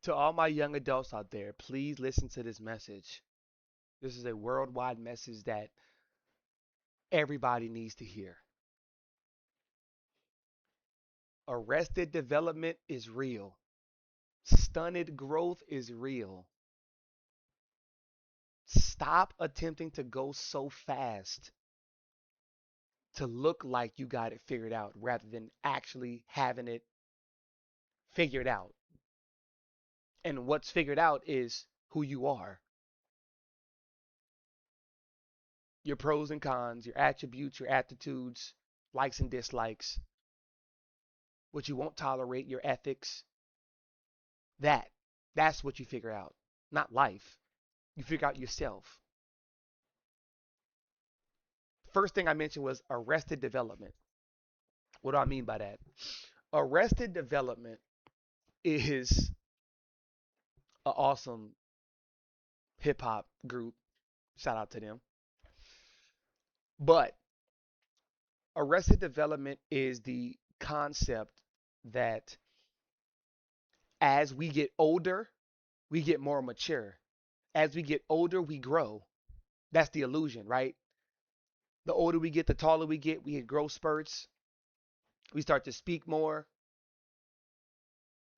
To all my young adults out there, please listen to this message. This is a worldwide message that everybody needs to hear. Arrested development is real. Stunted growth is real. Stop attempting to go so fast to look like you got it figured out rather than actually having it figured out. And what's figured out is who you are, your pros and cons, your attributes, your aptitudes, likes and dislikes, what you won't tolerate, your ethics. That's what you figure out, not life. You figure out yourself. First thing I mentioned was arrested development. What do I mean by that? Arrested development is an awesome hip hop group. Shout out to them. But arrested development is the concept that as we get older, we get more mature. As we get older, we grow. That's the illusion, right? The older we get, the taller we get growth spurts. We start to speak more,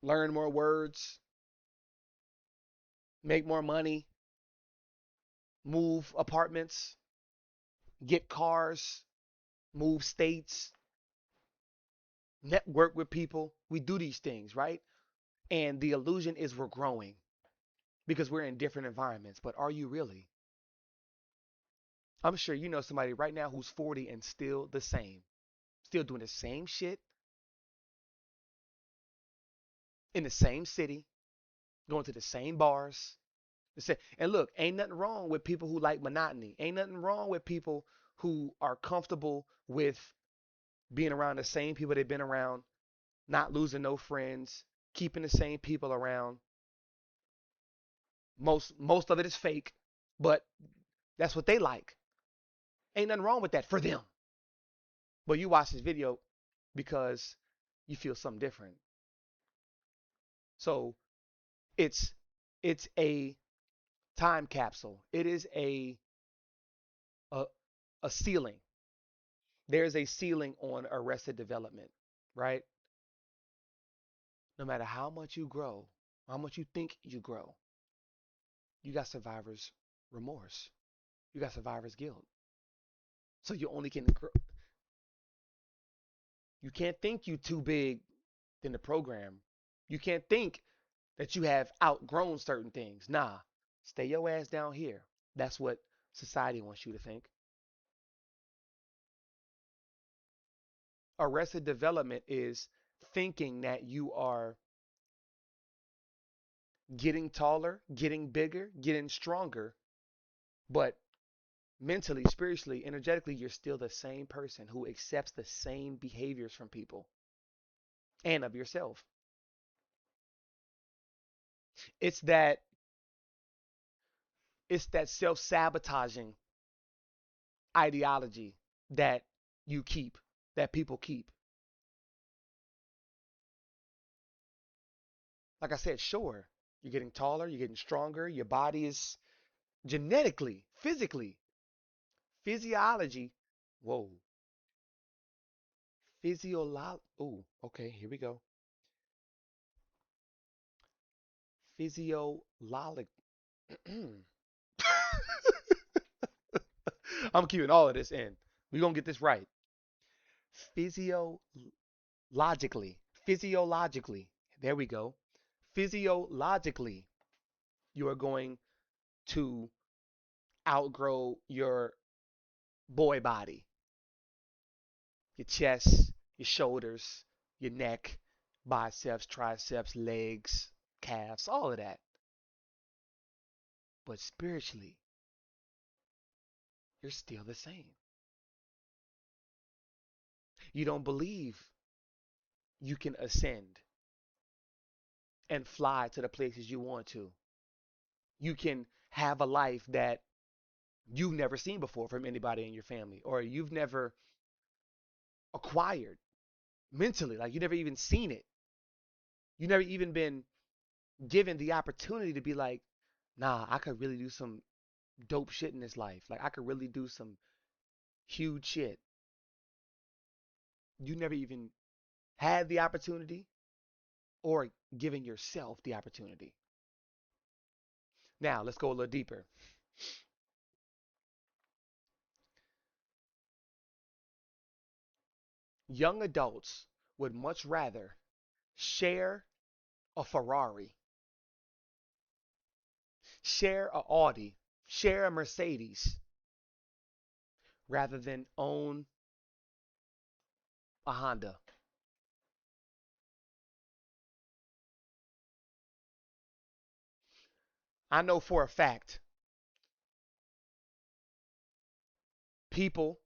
learn more words, make more money, move apartments, get cars, move states, network with people. We do these things, right? And the illusion is we're growing because we're in different environments. But are you really? I'm sure you know somebody right now who's 40 and still the same, still doing the same shit in the same city, going to the same bars. And look, ain't nothing wrong with people who like monotony. Ain't nothing wrong with people who are comfortable with being around the same people they've been around, not losing no friends, keeping the same people around. Most of it is fake, but that's what they like. Ain't nothing wrong with that for them. But you watch this video because you feel something different. So it's it's a time capsule. It is a a ceiling. There's a ceiling on arrested development, right? No matter how much you grow, how much you think you grow, you got survivor's remorse. You got survivor's guilt. So you only can grow. You can't think you too big than the program. You can't think that you have outgrown certain things. Nah, stay your ass down here. That's what society wants you to think. Arrested development is thinking that you are getting taller, getting bigger, getting stronger, but mentally, spiritually, energetically, you're still the same person who accepts the same behaviors from people and of yourself. It's that it's that self-sabotaging ideology that you keep, that people keep. Like I said, sure, you're getting taller, you're getting stronger, your body is genetically, physically, physiology. Whoa, physiolo. Oh, okay, here we go. Physiologic. I'm keeping all of this in. We're gonna get this right. Physiologically, physiologically. There we go. Physiologically, you are going to outgrow your boy body, your chest, your shoulders, your neck, biceps, triceps, legs, calves, all of that. But spiritually, you're still the same. You don't believe you can ascend and fly to the places you want to. You can have a life that you've never seen before from anybody in your family, or you've never acquired mentally. Like you never even seen it. You never even been given the opportunity to be like, nah, I could really do some dope shit in this life. Like I could really do some huge shit. You never even had the opportunity or given yourself the opportunity. Now, let's go a little deeper. Young adults would much rather share a Ferrari, share a Audi, share a Mercedes, rather than own a Honda. I know for a fact people,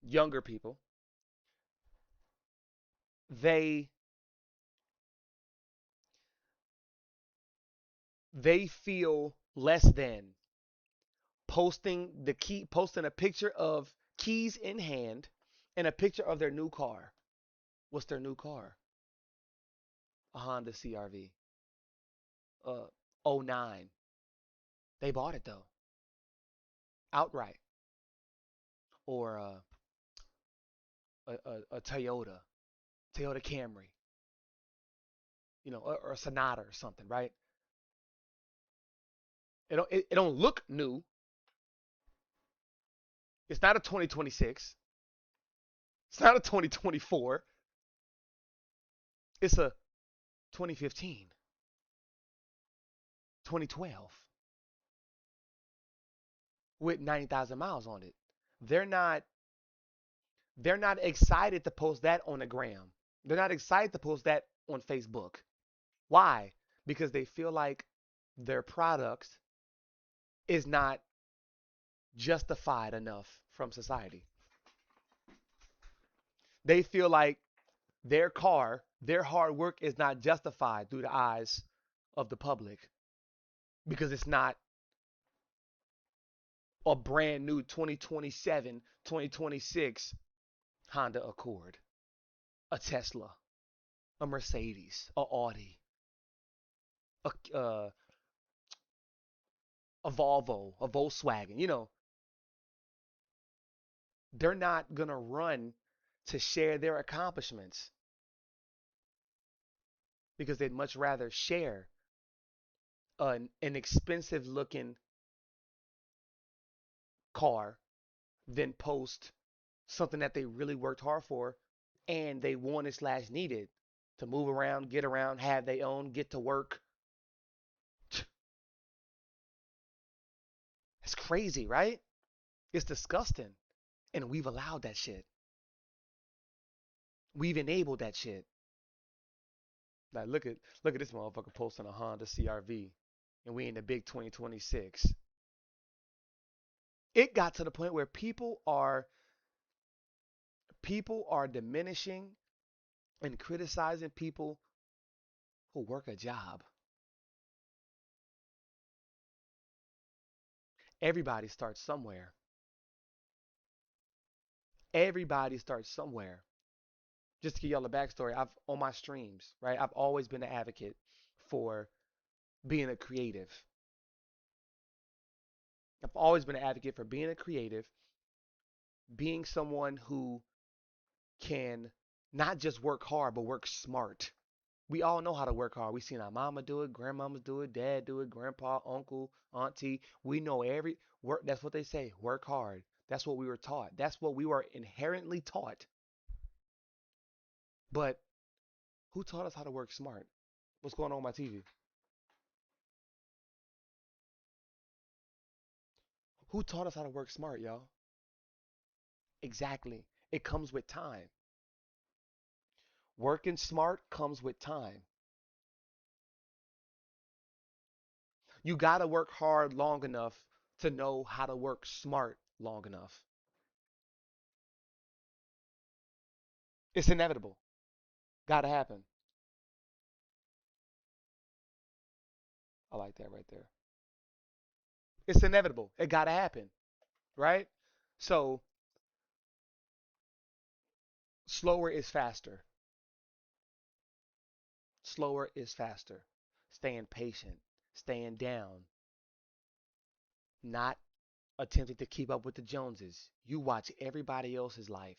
younger people, they they feel less than posting a picture of keys in hand and a picture of their new car. What's their new car? A Honda CRV. '09. They bought it though, outright. Or a Toyota Camry, or a Sonata or something, right? It don't look new. It's not a 2026. It's not a 2024. It's a 2015, 2012 with 90,000 miles on it. They're not they're not excited to post that on the gram. They're not excited to post that on Facebook. Why? Because they feel like their product is not justified enough from society. They feel like their hard work is not justified through the eyes of the public because it's not a brand new 2027, 2026 Honda Accord, a Tesla, a Mercedes, a Audi, a, a Volvo, a Volkswagen. They're not going to run to share their accomplishments because they'd much rather share an expensive looking car than post something that they really worked hard for and they wanted slash needed to move around, get around, have their own, get to work. It's crazy, right? It's disgusting. And we've allowed that shit. We've enabled that shit. Like look at this motherfucker posting a Honda CRV and we in the big 2026. It got to the point where people are diminishing and criticizing people who work a job. Everybody starts somewhere. Everybody starts somewhere. Just to give y'all a backstory, I've on my streams, right? I've always been an advocate for being a creative. I've always been an advocate for being a creative, being someone who can not just work hard, but work smart. We all know how to work hard. We've seen our mama do it, grandmamas do it, dad do it, grandpa, uncle, auntie. We know every work. That's what they say. Work hard. That's what we were taught. That's what we were inherently taught. But who taught us how to work smart? What's going on with my TV? Who taught us how to work smart, y'all? Exactly. It comes with time. Working smart comes with time. You got to work hard long enough to know how to work smart long enough. It's inevitable. Got to happen. I like that right there. It's inevitable. It got to happen, right? So, slower is faster. Slower is faster. staying patient, staying down, not attempting to keep up with the Joneses. You watch everybody else's life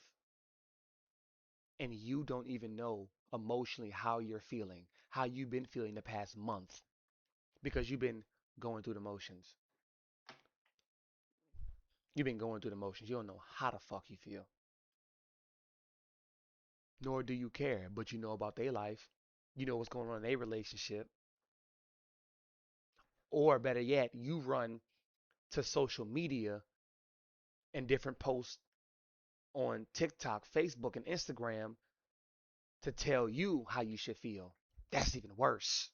and you don't even know emotionally how you're feeling, how you've been feeling the past month because you've been going through the motions. You've been going through the motions. You don't know how the fuck you feel. Nor do you care, but you know about their life. You know what's going on in their relationship. Or better yet, you run to social media and different posts on TikTok, Facebook, and Instagram to tell you how you should feel. That's even worse.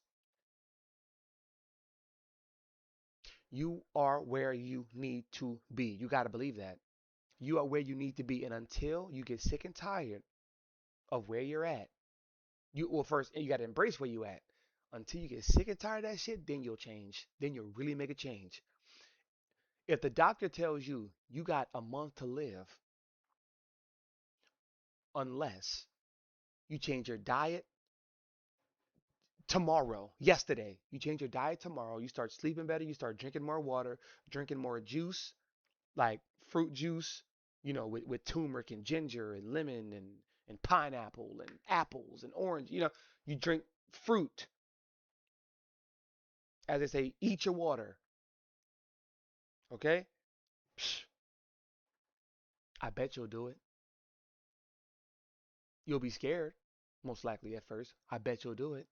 You are where you need to be. You got to believe that. You are where you need to be. And until you get sick and tired of where you're at, first, you got to embrace where you at. Until you get sick and tired of that shit, then you'll change. Then you'll really make a change. If the doctor tells you you got a month to live, unless you change your diet tomorrow, yesterday, you change your diet tomorrow, you start sleeping better, you start drinking more water, drinking more juice, like fruit juice, with turmeric and ginger and lemon and pineapple and apples and orange, you drink fruit. As they say, eat your water. Okay? Psh, I bet you'll do it. You'll be scared, most likely at first. I bet you'll do it.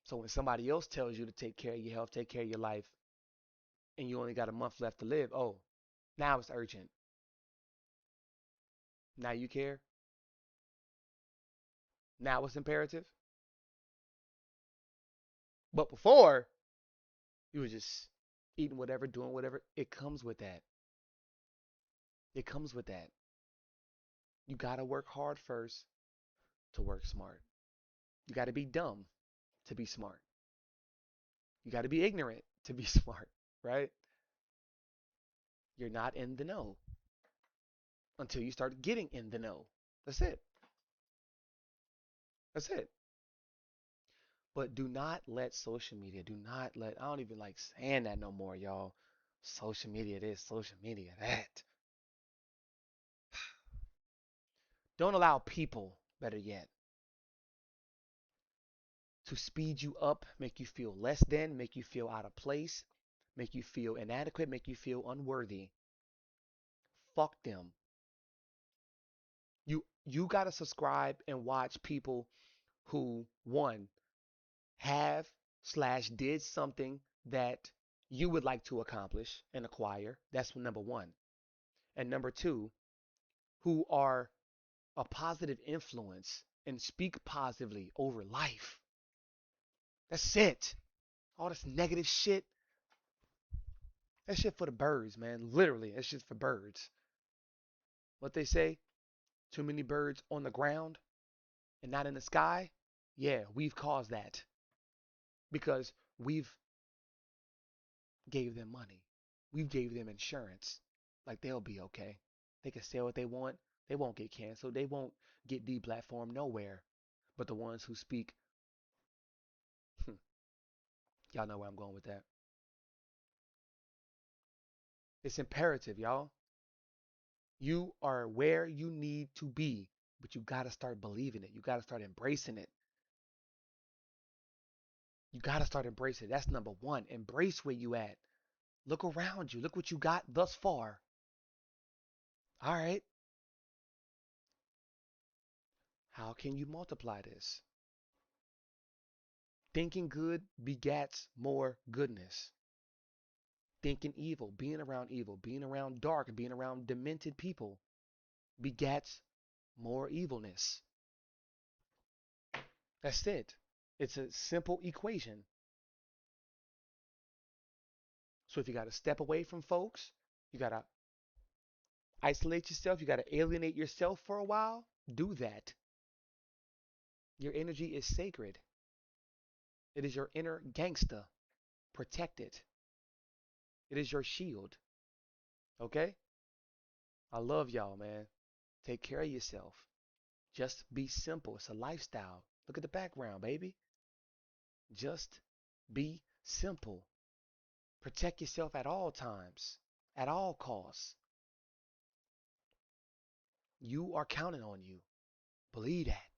So when somebody else tells you to take care of your health, take care of your life, and you only got a month left to live, oh, now it's urgent. Now you care. Now it's imperative. But before, you were just eating whatever, doing whatever. It comes with that. It comes with that. You got to work hard first to work smart. You got to be dumb to be smart. You got to be ignorant to be smart, right? You're not in the know until you start getting in the know. That's it. That's it. But do not let social media, I don't even like saying that no more, y'all. Social media this, social media that. Don't allow people, better yet, to speed you up, make you feel less than, make you feel out of place, make you feel inadequate, make you feel unworthy. Fuck them. You gotta subscribe and watch people who, one, have slash did something that you would like to accomplish and acquire. That's number one. And number two, who are a positive influence and speak positively over life. That's it. All this negative shit, that shit for the birds, man. Literally, that's just for birds. What they say, too many birds on the ground and not in the sky. Yeah, we've caused that because we've gave them money. We've gave them insurance. Like they'll be okay. They can say what they want. They won't get canceled. They won't get deplatformed nowhere. But the ones who speak, y'all know where I'm going with that. It's imperative, y'all. You are where you need to be, but you got to start believing it. You got to start embracing it. You got to start embracing it. That's number one. Embrace where you at. Look around you. Look what you got thus far. All right. How can you multiply this? Thinking good begats more goodness. Thinking evil, being around dark, being around demented people begats more evilness. That's it. It's a simple equation. So if you got to step away from folks, you got to isolate yourself, you got to alienate yourself for a while, do that. Your energy is sacred. It is your inner gangsta. Protect it. It is your shield. Okay? I love y'all, man. Take care of yourself. Just be simple. It's a lifestyle. Look at the background, baby. Just be simple. Protect yourself at all times, at all costs. You are counting on you. Believe that.